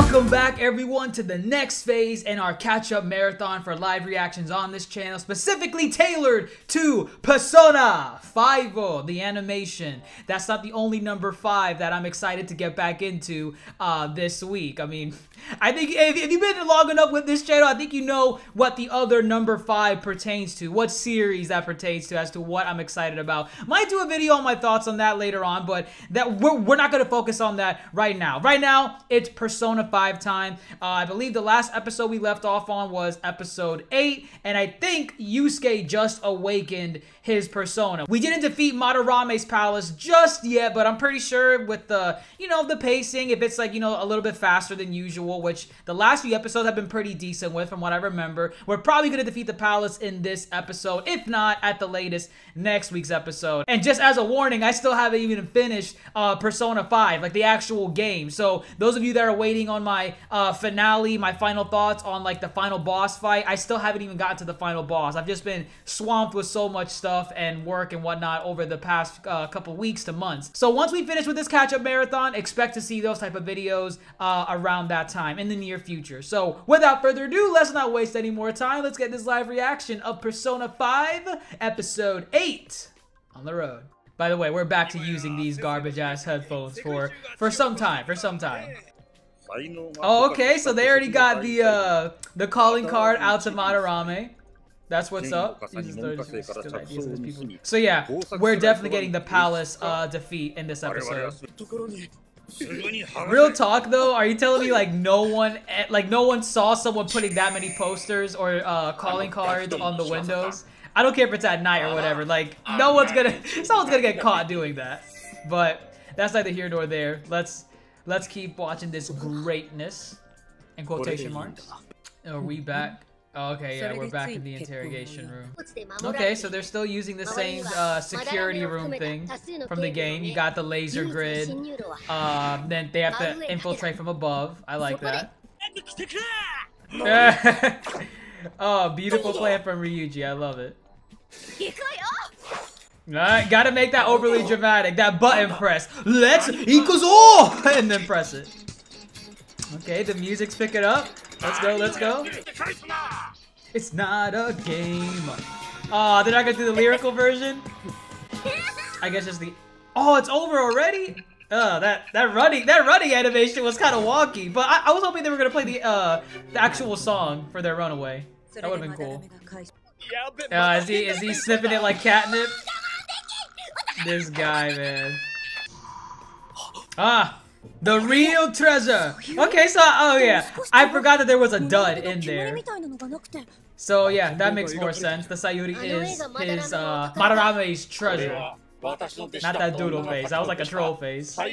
Welcome back everyone to the next phase in our catch-up marathon for live reactions on this channel, specifically tailored to Persona 5, the animation. That's not the only number 5 that I'm excited to get back into this week. I mean, I think if you've been long enough with this channel, I think you know what the other number 5 pertains to, what series that pertains to, as to what I'm excited about. Might do a video on my thoughts on that later on, but that we're not going to focus on that right now. Right now, it's Persona 5 time. I believe the last episode we left off on was episode 8, and I think Yusuke just awakened his persona. We didn't defeat Madarame's palace just yet, but I'm pretty sure with the, the pacing, if it's like, a little bit faster than usual, which the last few episodes have been pretty decent with, from what I remember, we're probably going to defeat the palace in this episode, if not at the latest next week's episode. And just as a warning, I still haven't even finished Persona 5, like the actual game. So those of you that are waiting on my finale, my final thoughts on like the final boss fight, I still haven't even gotten to the final boss. I've just been swamped with so much stuff and work and whatnot over the past couple weeks to months. So once we finish with this catch-up marathon, expect to see those type of videos around that time in the near future. So without further ado, let's not waste any more time. Let's get this live reaction of Persona 5 Episode 8 on the road. By the way, we're back to using these garbage-ass headphones for some time. Oh, okay, so they already got the calling card out to Madarame. That's what's up. So yeah, we're definitely getting the palace defeat in this episode. Real talk though, are you telling me like no one saw someone putting that many posters or calling cards on the windows? I don't care if it's at night or whatever. Like someone's gonna get caught doing that. But that's neither here nor there. Let's keep watching this greatness in quotation marks. Are we back? Oh, okay, yeah, we're back in the interrogation room. Okay, so they're still using the same security room thing from the game. You got the laser grid. Then they have to infiltrate from above. I like that. Oh, beautiful plan from Ryuji. I love it. Alright, gotta make that overly dramatic. That button press. Let's ikuzo! And then press it. Okay, the music's picking up. Let's go. It's not a game. Oh, they're not gonna do the lyrical version? I guess just the... Oh, it's over already? That running animation was kind of wonky, but I was hoping they were gonna play the actual song for their runaway. That would've been cool. Is he sniffing it like catnip? This guy, man. Ah! The real treasure! Okay, so, oh yeah, I forgot that there was a dud in there. So yeah, that makes more sense. The Sayuri is his, Madarame's treasure. Not that doodle face, that was like a troll face. I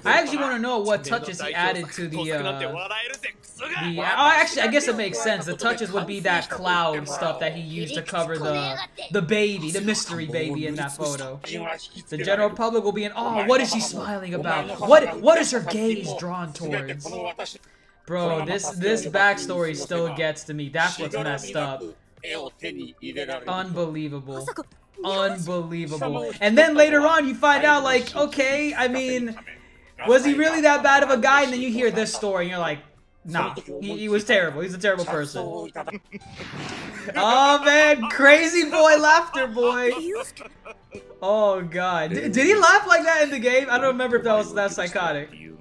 actually want to know what touches he added to actually, I guess it makes sense. The touches would be that cloud stuff that he used to cover the baby, the mystery baby in that photo. The general public will be in awe. What is she smiling about? What is her gaze drawn towards? Bro, this backstory still gets to me. That's what's messed up. Unbelievable. Unbelievable. And then later on you find out, like, okay, I mean, was he really that bad of a guy? And then you hear this story and you're like, nah, he was terrible. He's a terrible person. Oh man, crazy boy laughter boy. Oh god. Did he laugh like that in the game? I don't remember if that was that psychotic. You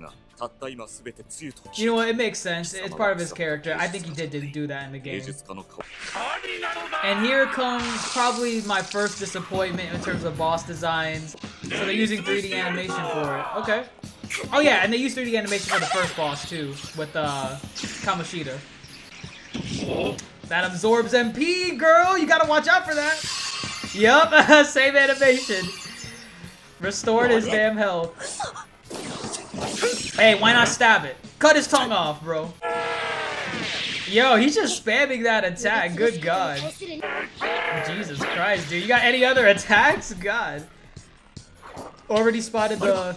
know what, it makes sense. It's part of his character. I think he did do that in the game. And here comes probably my first disappointment in terms of boss designs. So they're using 3D animation for it. Okay. Oh yeah, and they use 3D animation for the first boss too, with Kamoshida. That absorbs MP, girl! You gotta watch out for that! Yup, same animation. Restored his damn health. Hey, why not stab it? Cut his tongue off, bro. Yo, he's just spamming that attack. Good god. Jesus Christ, dude. You got any other attacks? God. Already spotted the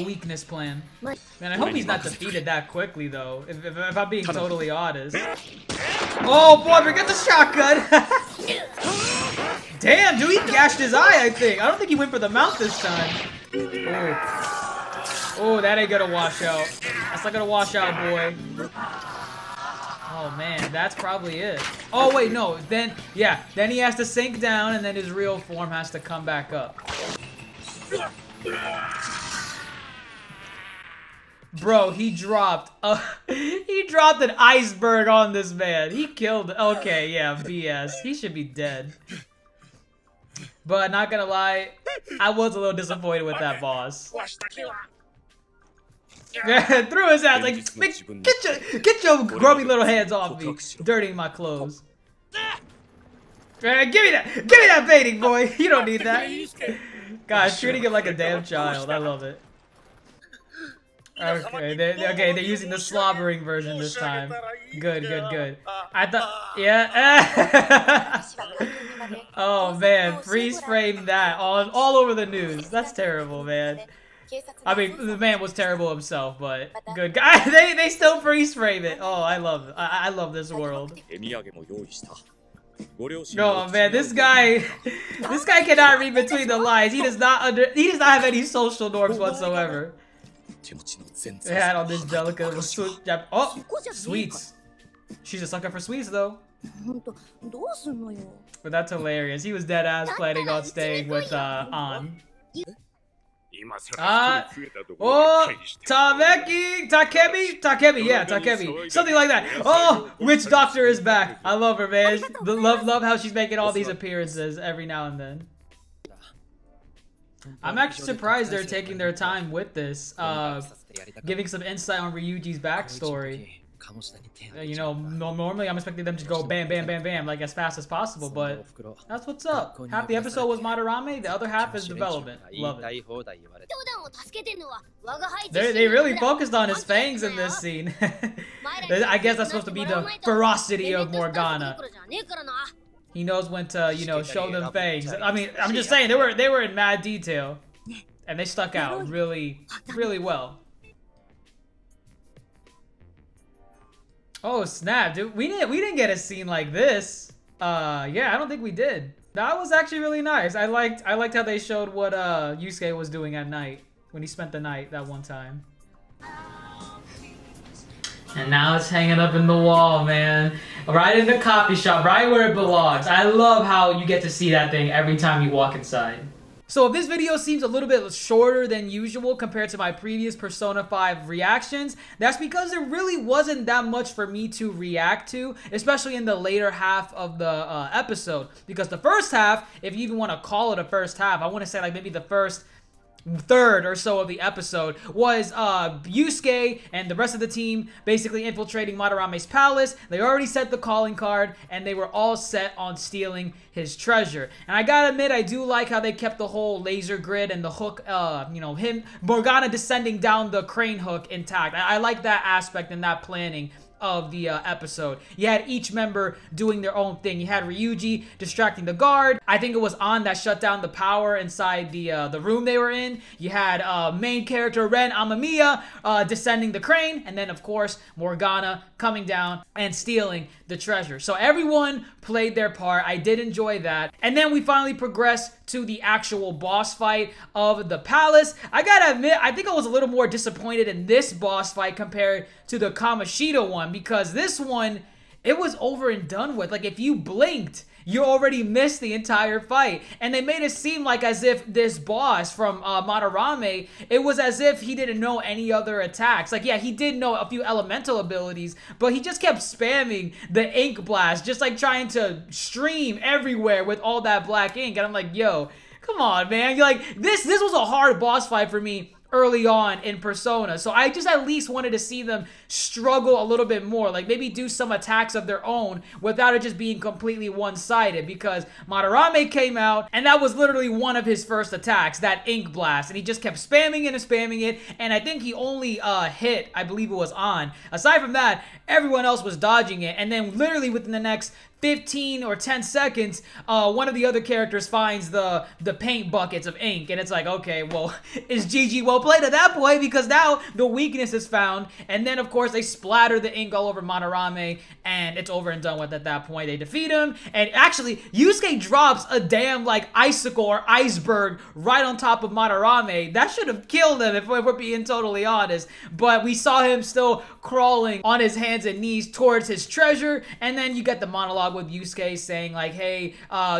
weakness plan. Man, I hope he's not defeated that quickly, though. If I'm being totally honest. Oh, boy, forget the shotgun. Damn, dude, he gashed his eye, I think. I don't think he went for the mouth this time. Ooh. Oh, that ain't gonna wash out. That's not gonna wash out, boy. Oh man, that's probably it. Oh wait, no. Then, yeah. Then he has to sink down, and then his real form has to come back up. Bro, he dropped an iceberg on this man. He killed. Okay, yeah, BS. He should be dead. But not gonna lie, I was a little disappointed with that boss. Yeah, threw his ass like, get your grubby little hands off me, dirtying my clothes. Give me that baiting, boy. You don't need that. Gosh, treating him like a damn child. I love it. Okay, they're using the slobbering version this time. Good. I thought, yeah. Oh man, freeze frame that all over the news. That's terrible, man. I mean, the man was terrible himself, but good guy. They still freeze frame it. Oh, I love it. I love this world. Oh man, this guy cannot read between the lines. He does not have any social norms whatsoever. They had all this delicate sweets. She's a sucker for sweets though. But that's hilarious. He was dead ass planning on staying with An. Takemi, yeah, Takemi. Something like that. Oh, Witch Doctor is back. I love her, man. Love how she's making all these appearances every now and then. I'm actually surprised they're taking their time with this, giving some insight on Ryuji's backstory. You know, normally I'm expecting them to go bam, bam, bam, bam, like as fast as possible, but that's what's up. Half the episode was Madarame, the other half is development. Love it. They really focused on his fangs in this scene. I guess that's supposed to be the ferocity of Morgana. He knows when to, you know, show them fangs. I mean, I'm just saying, they were in mad detail. And they stuck out really, really well. Oh snap, dude. We didn't get a scene like this. Yeah, I don't think we did. That was actually really nice. I liked how they showed what Yusuke was doing at night when he spent the night that one time. And now it's hanging up in the wall, man. Right in the coffee shop, right where it belongs. I love how you get to see that thing every time you walk inside. So if this video seems a little bit shorter than usual compared to my previous Persona 5 reactions, that's because there really wasn't that much for me to react to, especially in the later half of the episode. Because the first half, if you even want to call it a first half, I want to say like maybe the first third or so of the episode was Yusuke and the rest of the team basically infiltrating Madarame's palace. They already set the calling card and they were all set on stealing his treasure. And I gotta admit, I do like how they kept the whole laser grid and the hook, you know, Morgana descending down the crane hook intact. I like that aspect and that planning of the episode. You had each member doing their own thing. You had Ryuji distracting the guard. I think it was An that shut down the power inside the room they were in. You had main character Ren Amamiya descending the crane, and then of course Morgana coming down and stealing the treasure. So everyone played their part. I did enjoy that. And then we finally progressed to the actual boss fight of the palace. I gotta admit, I think I was a little more disappointed in this boss fight compared to the Kamoshida one, because this one, it was over and done with. Like if you blinked, you already missed the entire fight. And they made it seem like as if this boss from Madarame, it was as if he didn't know any other attacks. Like, yeah, he did know a few elemental abilities, but he just kept spamming the ink blast, just like trying to stream everywhere with all that black ink. And I'm like, yo, come on, man. You're like, this was a hard boss fight for me early on in Persona. So I just at least wanted to see them struggle a little bit more, like maybe do some attacks of their own without it just being completely one-sided, because Madarame came out and that was literally one of his first attacks, that ink blast, and he just kept spamming it and spamming it, and I think he only hit, I believe it was An. Aside from that, everyone else was dodging it, and then literally within the next 15 or 10 seconds, one of the other characters finds the paint buckets of ink, and it's like, okay, well, is GG well played at that point, because now the weakness is found, and then, of course, they splatter the ink all over Madarame, and it's over and done with at that point. They defeat him, and actually, Yusuke drops a damn, like, icicle or iceberg right on top of Madarame. That should have killed him, if we're being totally honest, but we saw him still crawling on his hands and knees towards his treasure, and then you get the monologue with Yusuke saying, like, hey,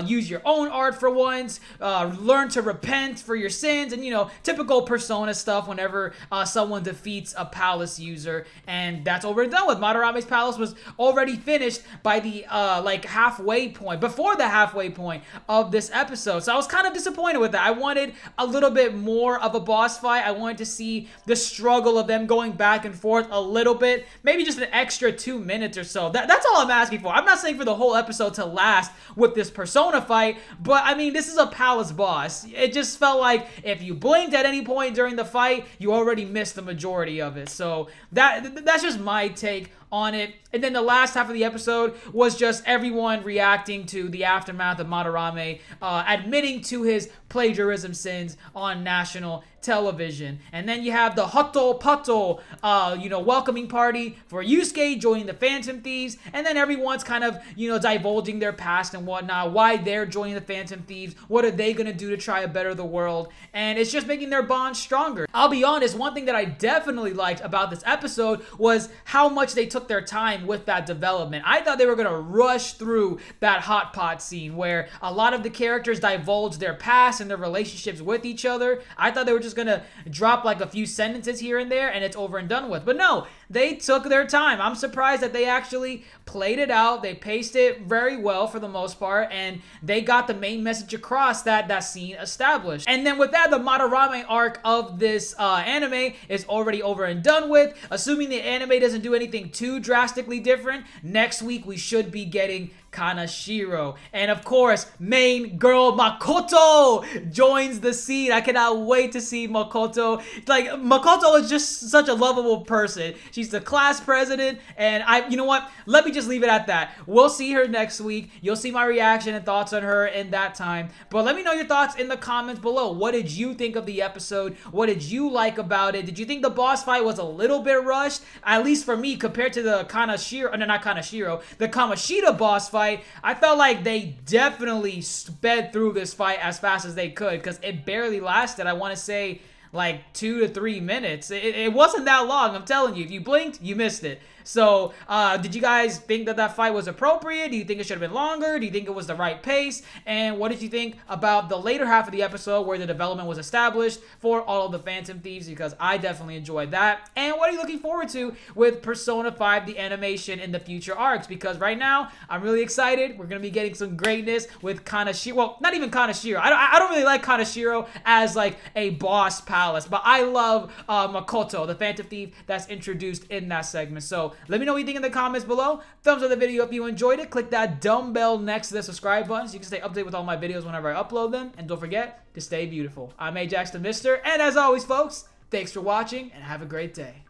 use your own art for once, learn to repent for your sins, and, you know, typical Persona stuff whenever someone defeats a palace user, and that's over and done with. Madarame's palace was already finished by the, like, halfway point, before the halfway point of this episode, so I was kind of disappointed with that. I wanted a little bit more of a boss fight. I wanted to see the struggle of them going back and forth a little bit, maybe just an extra 2 minutes or so. That's all I'm asking for. I'm not saying for the whole episode to last with this Persona fight, but I mean, this is a palace boss. It just felt like if you blinked at any point during the fight, you already missed the majority of it. So that's just my take on it. And then the last half of the episode was just everyone reacting to the aftermath of Madarame admitting to his plagiarism sins on national television. And then you have the Hoto Pato, you know, welcoming party for Yusuke joining the Phantom Thieves, and then everyone's kind of, you know, divulging their past and whatnot, why they're joining the Phantom Thieves, what are they gonna do to try to better the world, and it's just making their bond stronger. I'll be honest, one thing that I definitely liked about this episode was how much they took their time with that development. I thought they were gonna rush through that hot pot scene where a lot of the characters divulged their past and their relationships with each other. I thought they were just gonna drop like a few sentences here and there and it's over and done with. But no, they took their time. I'm surprised that they actually played it out. They paced it very well for the most part, and they got the main message across that scene established. And then with that, the Madarame arc of this anime is already over and done with. Assuming the anime doesn't do anything too drastically different, next week we should be getting Kanashiro. And of course, main girl Makoto joins the scene. I cannot wait to see Makoto. Like, Makoto is just such a lovable person. She's the class president, and you know what? Let me just leave it at that. We'll see her next week. You'll see my reaction and thoughts on her in that time. But let me know your thoughts in the comments below. What did you think of the episode? What did you like about it? Did you think the boss fight was a little bit rushed? At least for me, compared to the Kanashiro, no, not Kanashiro, the Kamoshida boss fight, I felt like they definitely sped through this fight as fast as they could, because it barely lasted, I want to say, like 2 to 3 minutes. It wasn't that long, I'm telling you. If you blinked, you missed it. So, did you guys think that that fight was appropriate? Do you think it should have been longer? Do you think it was the right pace? And what did you think about the later half of the episode where the development was established for all of the Phantom Thieves? Because I definitely enjoyed that. And what are you looking forward to with Persona 5, the animation in the future arcs? Because right now, I'm really excited. We're going to be getting some greatness with Kanashiro. Well, not even Kanashiro. I don't really like Kanashiro as like a boss palace, but I love Makoto, the Phantom Thief that's introduced in that segment. So, let me know what you think in the comments below. Thumbs up the video if you enjoyed it. Click that dumbbell next to the subscribe button so you can stay updated with all my videos whenever I upload them. And don't forget to stay beautiful. I'm Ajax the Mister. And as always, folks, thanks for watching and have a great day.